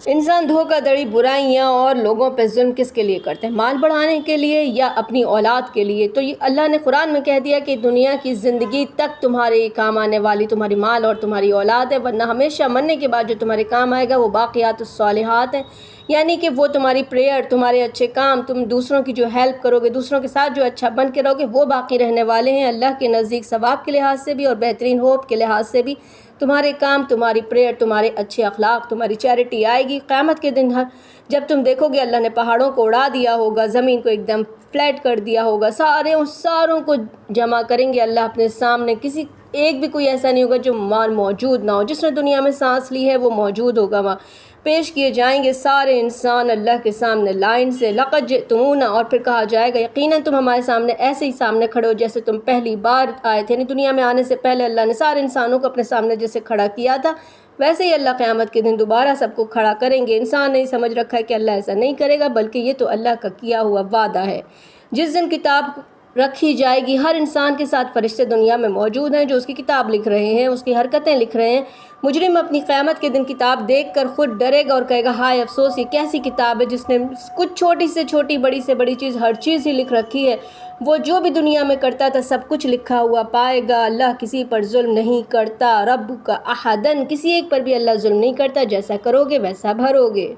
انسان دھوکہ دڑی، برائیاں اور لوگوں پہ ظلم کس کے لیے کرتے ہیں؟ مال بڑھانے کے لیے یا اپنی اولاد کے لیے؟ تو یہ اللہ نے قرآن میں کہہ دیا کہ دنیا کی زندگی تک تمہارے کام آنے والی تمہاری مال اور تمہاری اولاد ہے، ورنہ ہمیشہ مرنے کے بعد جو تمہارے کام آئے گا وہ باقیات الصالحات ہیں، یعنی کہ وہ تمہاری پریئر، تمہارے اچھے کام، تم دوسروں کی جو ہیلپ کرو گے، دوسروں کے ساتھ جو اچھا بن کے رہو گے، وہ باقی رہنے والے ہیں اللہ کے نزدیک ثواب کے لحاظ سے بھی اور بہترین ہوپ کے لحاظ سے بھی۔ تمہارے کام، تمہاری پریئر، تمہارے اچھے اخلاق، تمہاری چیریٹی آئے گی قیامت کے دن۔ جب تم دیکھو گے اللہ نے پہاڑوں کو اڑا دیا ہوگا، زمین کو ایک دم فلیٹ کر دیا ہوگا، ساروں کو جمع کریں گے اللہ اپنے سامنے، کسی ایک بھی کوئی ایسا نہیں ہوگا جو موجود نہ ہو، جس نے دنیا میں سانس لی ہے وہ موجود ہوگا وہاں۔ پیش کیے جائیں گے سارے انسان اللہ کے سامنے لائن سے، لقد جئتمونا، اور پھر کہا جائے گا یقیناً تم ہمارے سامنے ایسے ہی سامنے کھڑے ہو جیسے تم پہلی بار آئے تھے، یعنی دنیا میں آنے سے پہلے اللہ نے سارے انسانوں کو اپنے سامنے جیسے کھڑا کیا تھا ویسے ہی اللہ قیامت کے دن دوبارہ سب کو کھڑا کریں گے۔ انسان نے سمجھ رکھا ہے کہ اللہ ایسا نہیں کرے گا، بلکہ یہ تو اللہ کا کیا ہوا وعدہ ہے۔ جس دن کتاب رکھی جائے گی، ہر انسان کے ساتھ فرشتے دنیا میں موجود ہیں جو اس کی کتاب لکھ رہے ہیں، اس کی حرکتیں لکھ رہے ہیں۔ مجرم اپنی قیامت کے دن کتاب دیکھ کر خود ڈرے گا اور کہے گا ہائے افسوس، یہ کیسی کتاب ہے جس نے کچھ چھوٹی سے چھوٹی، بڑی سے بڑی چیز، ہر چیز ہی لکھ رکھی ہے۔ وہ جو بھی دنیا میں کرتا تھا سب کچھ لکھا ہوا پائے گا۔ اللہ کسی پر ظلم نہیں کرتا، رب کا احدن، کسی ایک پر بھی اللہ ظلم نہیں کرتا، جیسا کرو گے ویسا بھرو گے۔